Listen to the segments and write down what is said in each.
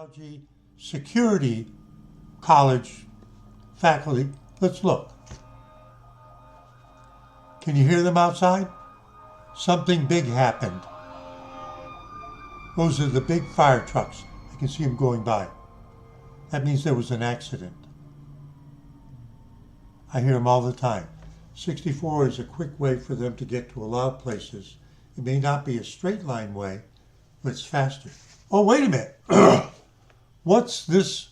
Technology Security College faculty. Let's look. Can you hear them outside? Something big happened. Those are the big fire trucks. I can see them going by. That means there was an accident. I hear them all the time. 64 is a quick way for them to get to a lot of places. It may not be a straight line way, but it's faster. Oh, wait a minute. What's this?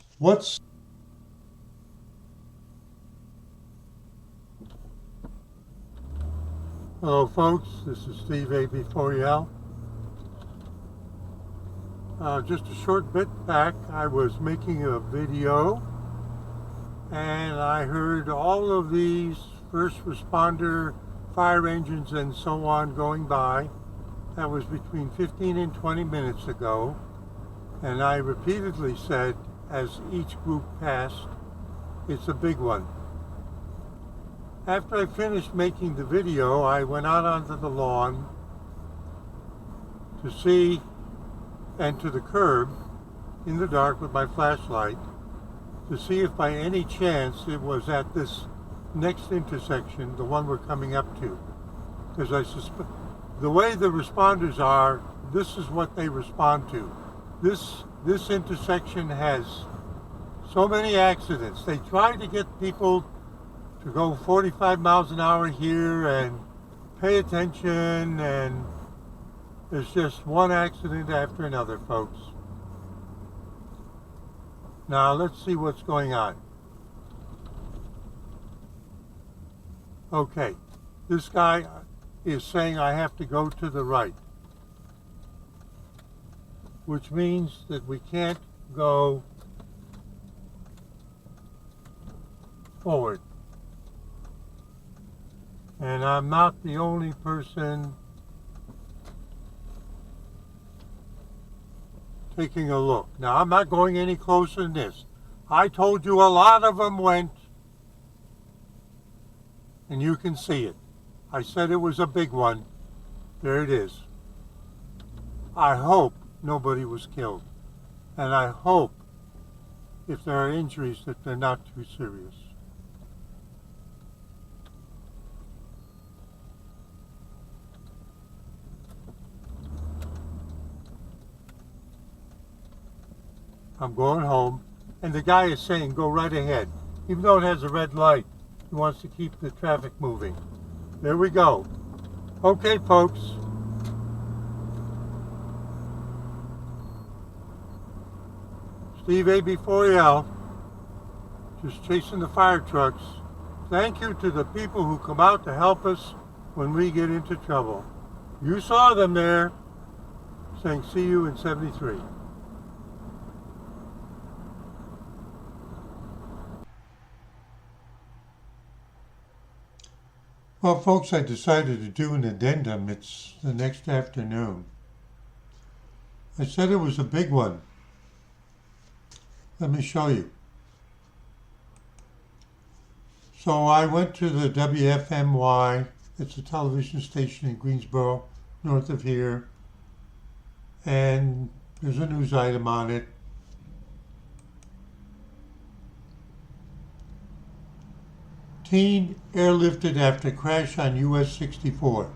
Hello, folks. This is Steve AB4EL. Just a short bit back, I was making a video and I heard all of these first responder fire engines and so on going by. That was between 15 and 20 minutes ago. And I repeatedly said, as each group passed, it's a big one. After I finished making the video, I went out onto the lawn to see, and to the curb in the dark with my flashlight, to see if by any chance it was at this next intersection, the one we're coming up to. Because I suspect the way the responders are, this is what they respond to. This intersection has so many accidents. They try to get people to go 45 miles an hour here and pay attention, and there's just one accident after another, folks. Now let's see what's going on. Okay, this guy is saying I have to go to the right, which means that we can't go forward. And I'm not the only person taking a look. Now, I'm not going any closer than this. I told you a lot of them went, and you can see it. I said it was a big one. There it is. I hope nobody was killed. And I hope, if there are injuries, that they're not too serious. I'm going home, and the guy is saying go right ahead, even though it has a red light. He wants to keep the traffic moving. There we go. Okay, folks. Steve AB4EL, just chasing the fire trucks. Thank you to the people who come out to help us when we get into trouble. You saw them there, saying see you in 73. Well, folks, I decided to do an addendum. It's the next afternoon. I said it was a big one. Let me show you. So I went to the WFMY. It's a television station in Greensboro, north of here. And there's a news item on it. Teen airlifted after crash on US 64.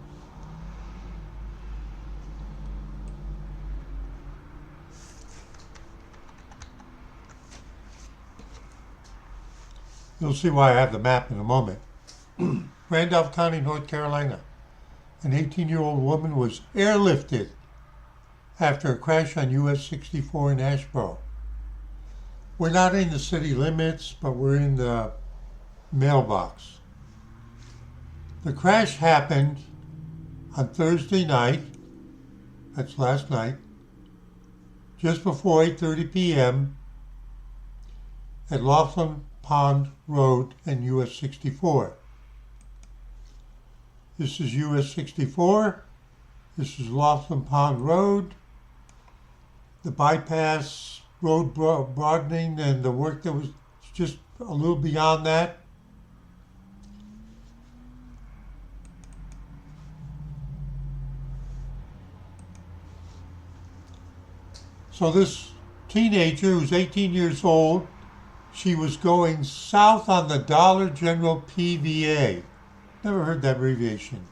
You'll see why I have the map in a moment. Randolph County, North Carolina. An 18-year-old woman was airlifted after a crash on US 64 in Asheboro. We're not in the city limits, but we're in the mailbox. The crash happened on Thursday night, that's last night, just before 8:30 p.m. at Laughlin Pond Road and US 64. This is US 64, this is Laughlin Pond Road. The bypass road broadening and the work that was just a little beyond that. So this teenager who's 18 years old. She was going south on the Dollar General PVA. Never heard that abbreviation.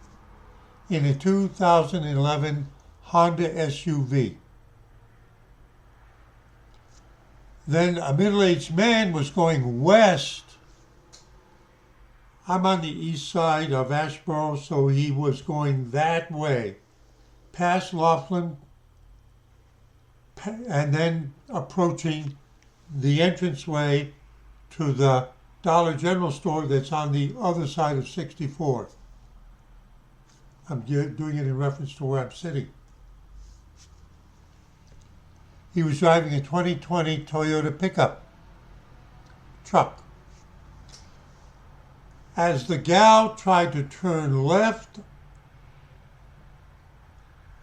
In a 2011 Honda SUV. Then a middle-aged man was going west. I'm on the east side of Asheboro, so he was going that way, past Laughlin, and then approaching the entranceway to the Dollar General store that's on the other side of 64. I'm doing it in reference to where I'm sitting. He was driving a 2020 Toyota pickup truck. As the gal tried to turn left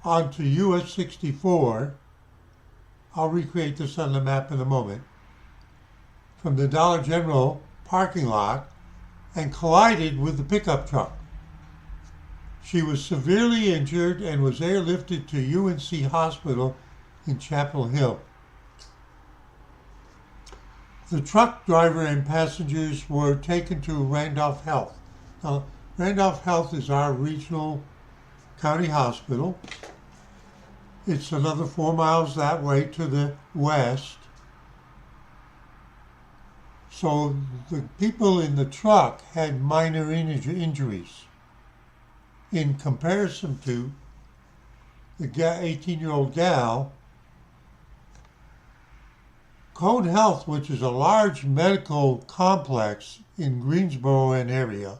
onto US 64, I'll recreate this on the map in a moment, from the Dollar General parking lot and collided with the pickup truck. She was severely injured and was airlifted to UNC Hospital in Chapel Hill. The truck driver and passengers were taken to Randolph Health. Now, Randolph Health is our regional county hospital. It's another 4 miles that way to the west. So the people in the truck had minor injuries in comparison to the 18-year-old gal. Cone Health, which is a large medical complex in Greensboro and area,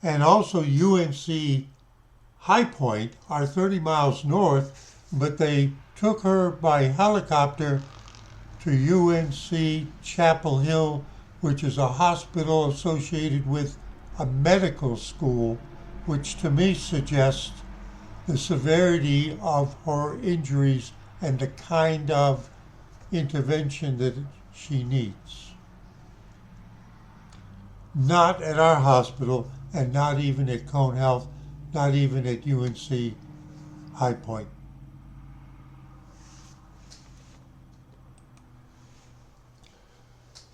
and also UNC High Point are 30 miles north, but they took her by helicopter to UNC Chapel Hill, which is a hospital associated with a medical school, which to me suggests the severity of her injuries and the kind of intervention that she needs. Not at our hospital, and not even at Cone Health, not even at UNC High Point.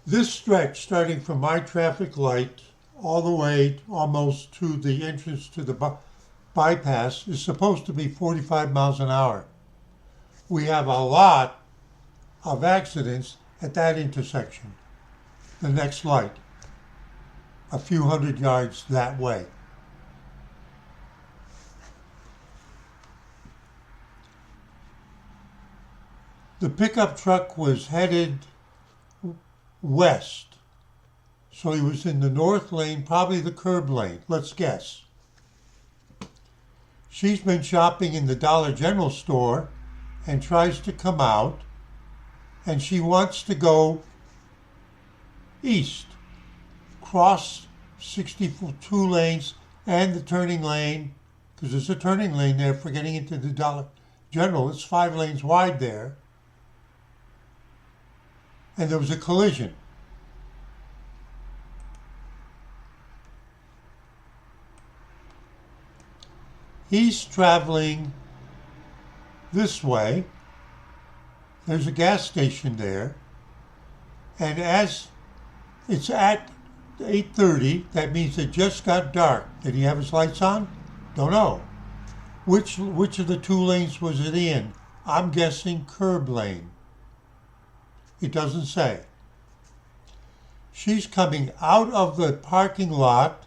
This stretch, starting from my traffic light all the way almost to the entrance to the bypass, is supposed to be 45 miles an hour. We have a lot of accidents at that intersection. The next light, a few hundred yards that way. The pickup truck was headed west, so he was in the north lane, probably the curb lane, let's guess. She's been shopping in the Dollar General store and tries to come out, and she wants to go east, cross 62 lanes and the turning lane, because there's a turning lane there for getting into the Dollar General. It's 5 lanes wide there. And there was a collision. He's traveling this way. There's a gas station there. And as it's at 8:30, that means it just got dark. Did he have his lights on? Don't know. Which of the 2 lanes was it in? I'm guessing curb lane. It doesn't say. She's coming out of the parking lot.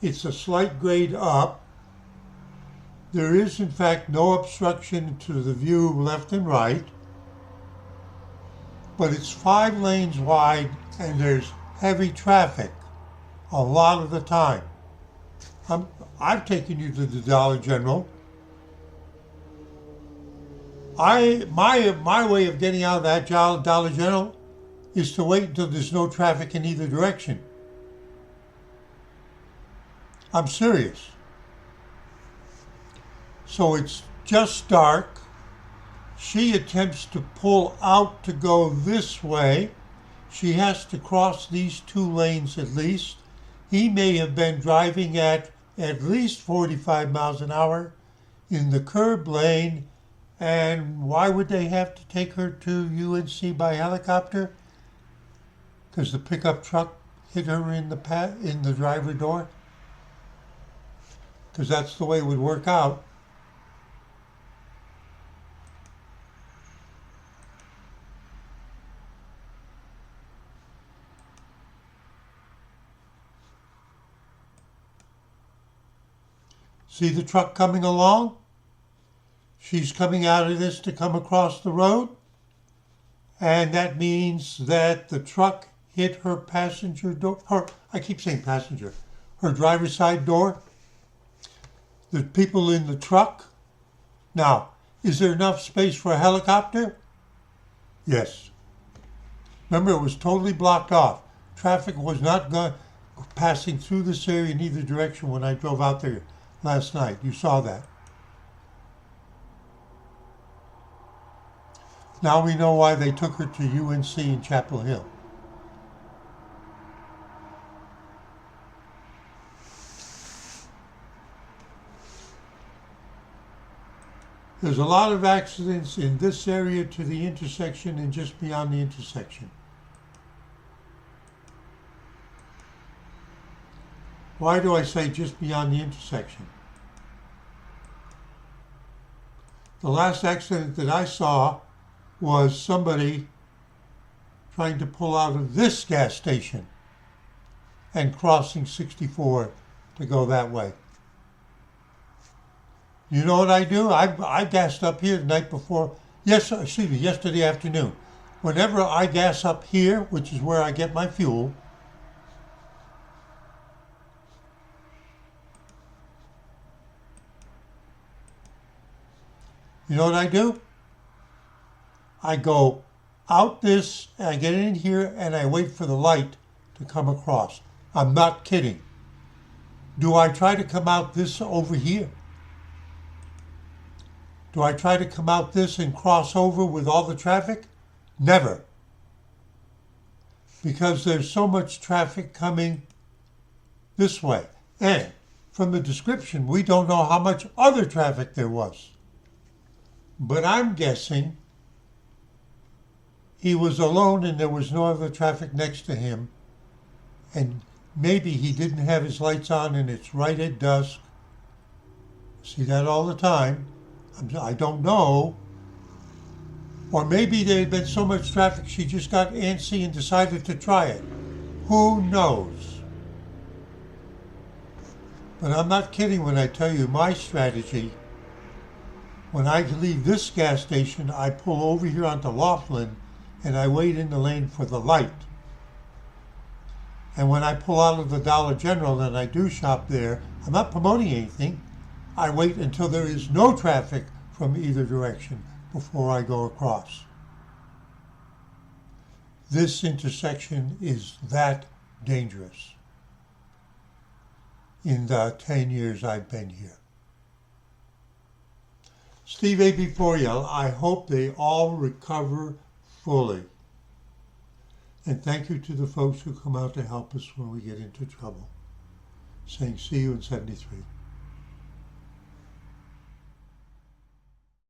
It's a slight grade up. There is, in fact, no obstruction to the view left and right. But it's 5 lanes wide and there's heavy traffic a lot of the time. I've taken you to the Dollar General. My way of getting out of that Dollar General is to wait until there's no traffic in either direction. I'm serious. So it's just dark. She attempts to pull out to go this way. She has to cross these 2 lanes at least. He may have been driving at least 45 miles an hour in the curb lane, And why would they have to take her to UNC by helicopter? Because the pickup truck hit her in the driver door? Because that's the way it would work out. See the truck coming along? She's coming out of this to come across the road. And that means that the truck hit her passenger door. I keep saying passenger. Her driver's side door. The people in the truck. Now, is there enough space for a helicopter? Yes. Remember, it was totally blocked off. Traffic was not passing through this area in either direction when I drove out there last night. You saw that. Now we know why they took her to UNC in Chapel Hill. There's a lot of accidents in this area to the intersection and just beyond the intersection. Why do I say just beyond the intersection? The last accident that I saw was somebody trying to pull out of this gas station and crossing 64 to go that way. You know what I do? I gassed up here the night before, yesterday afternoon. Whenever I gas up here, which is where I get my fuel, you know what I do? I go out this, and I get in here, and I wait for the light to come across. I'm not kidding. Do I try to come out this over here? Do I try to come out this and cross over with all the traffic? Never. Because there's so much traffic coming this way. And from the description, we don't know how much other traffic there was. But I'm guessing he was alone and there was no other traffic next to him. And maybe he didn't have his lights on and it's right at dusk. See that all the time. I don't know. Or maybe there had been so much traffic she just got antsy and decided to try it. Who knows? But I'm not kidding when I tell you my strategy. When I leave this gas station, I pull over here onto Laughlin and I wait in the lane for the light. And when I pull out of the Dollar General and I do shop there, I'm not promoting anything. I wait until there is no traffic from either direction before I go across. This intersection is that dangerous in the 10 years I've been here. Steve A.B. Poriel, I hope they all recover fully. And thank you to the folks who come out to help us when we get into trouble. Saying see you in 73.